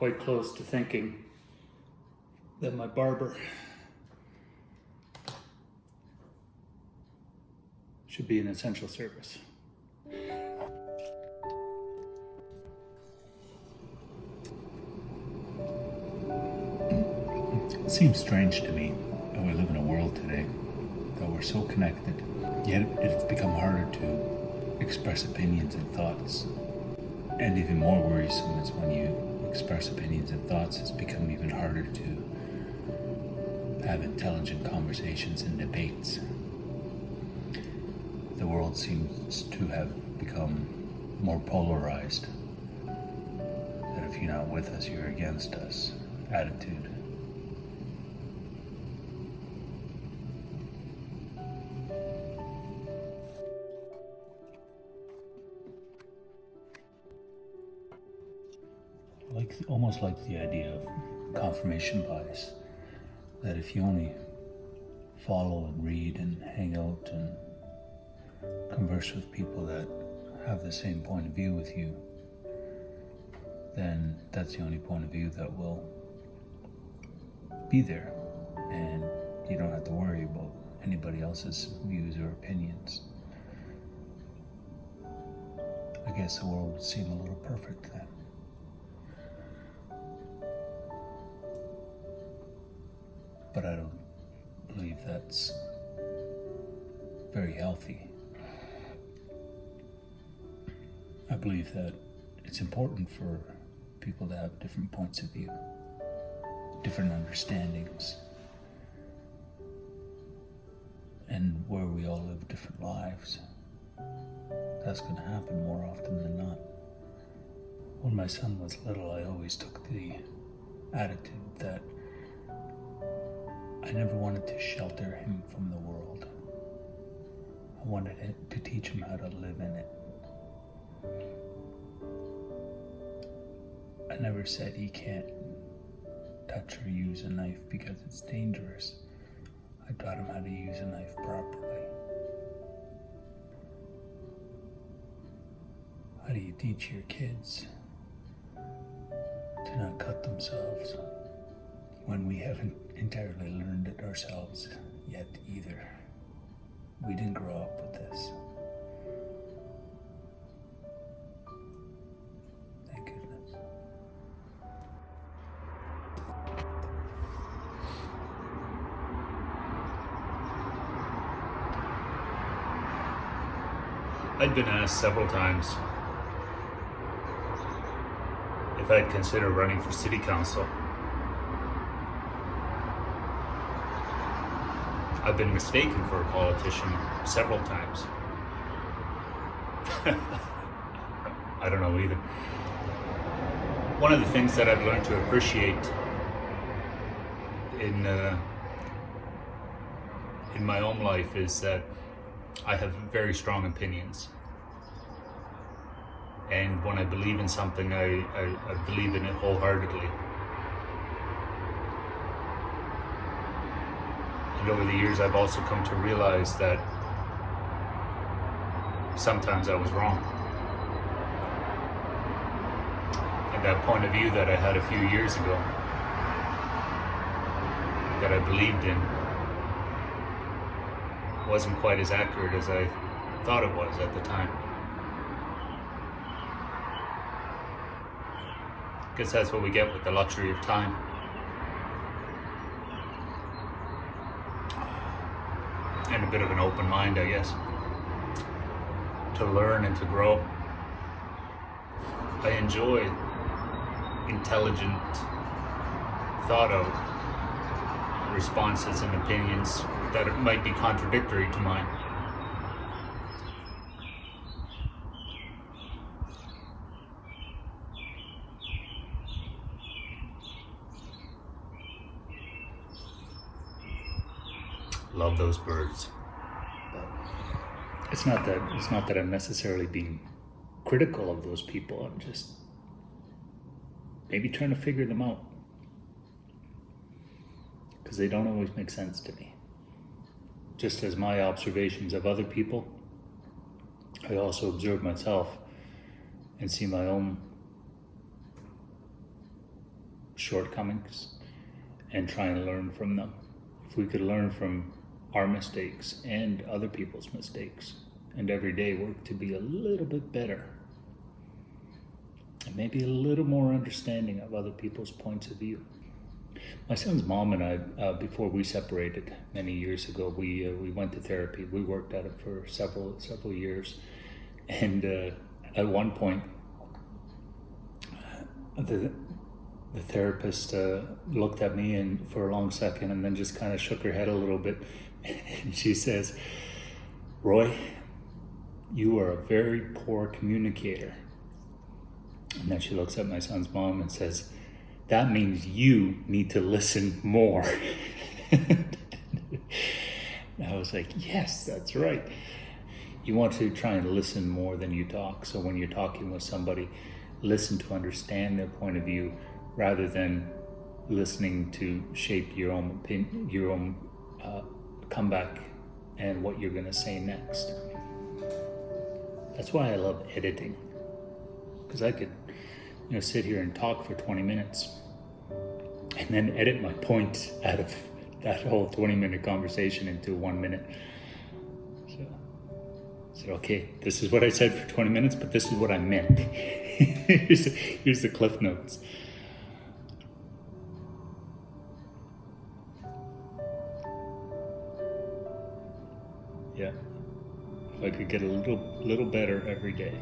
quite close to thinking that my barber should be an essential service. It seems strange to me that we live in a world today that we're so connected, yet it's become harder to express opinions and thoughts. And even more worrisome is when you express opinions and thoughts, it's become even harder to have intelligent conversations and debates. The world seems to have become more polarized. That if you're not with us, you're against us attitude. Almost like the idea of confirmation bias, that if you only follow and read and hang out and converse with people that have the same point of view with you, then that's the only point of view that will be there, and you don't have to worry about anybody else's views or opinions. I guess the world would seem a little perfect then. But I don't believe that's very healthy. I believe that it's important for people to have different points of view, different understandings, and where we all live different lives. That's going to happen more often than not. When my son was little, I always took the attitude that I never wanted to shelter him from the world. I wanted to teach him how to live in it. I never said he can't touch or use a knife because it's dangerous. I taught him how to use a knife properly. How do you teach your kids to not cut themselves when we haven't entirely learned it ourselves yet either? We didn't grow up with this. Thank goodness. I'd been asked several times if I'd consider running for city council. I've been mistaken for a politician several times. I don't know either. One of the things that I've learned to appreciate in my own life is that I have very strong opinions. And when I believe in something, I believe in it wholeheartedly. And over the years, I've also come to realize that sometimes I was wrong. And that point of view that I had a few years ago, that I believed in, wasn't quite as accurate as I thought it was at the time. I guess that's what we get with the luxury of time. And a bit of an open mind, I guess, to learn and to grow. I enjoy intelligent, thought-out responses and opinions that might be contradictory to mine. Love those birds. It's not that I'm necessarily being critical of those people. I'm just maybe trying to figure them out, because they don't always make sense to me. Just as my observations of other people, I also observe myself and see my own shortcomings and try and learn from them. If we could learn from our mistakes and other people's mistakes, and every day work to be a little bit better, and maybe a little more understanding of other people's points of view. My son's mom and I, before we separated many years ago, we went to therapy. We worked at it for several years, and at one point, the therapist looked at me and for a long second, and then just kind of shook her head a little bit, and she says, "Roy, you are a very poor communicator." And then she looks at my son's mom and says, "That means you need to listen more." And I was like, yes, that's right. You want to try and listen more than you talk. So when you're talking with somebody, listen to understand their point of view rather than listening to shape your own opinion, your own comeback and what you're going to say next. That's why I love editing, because I could sit here and talk for 20 minutes and then edit my point out of that whole 20-minute conversation into 1 minute. So I said, okay, this is what I said for 20 minutes, but this is what I meant. Here's the cliff notes. Yeah, if I could get a little better every day.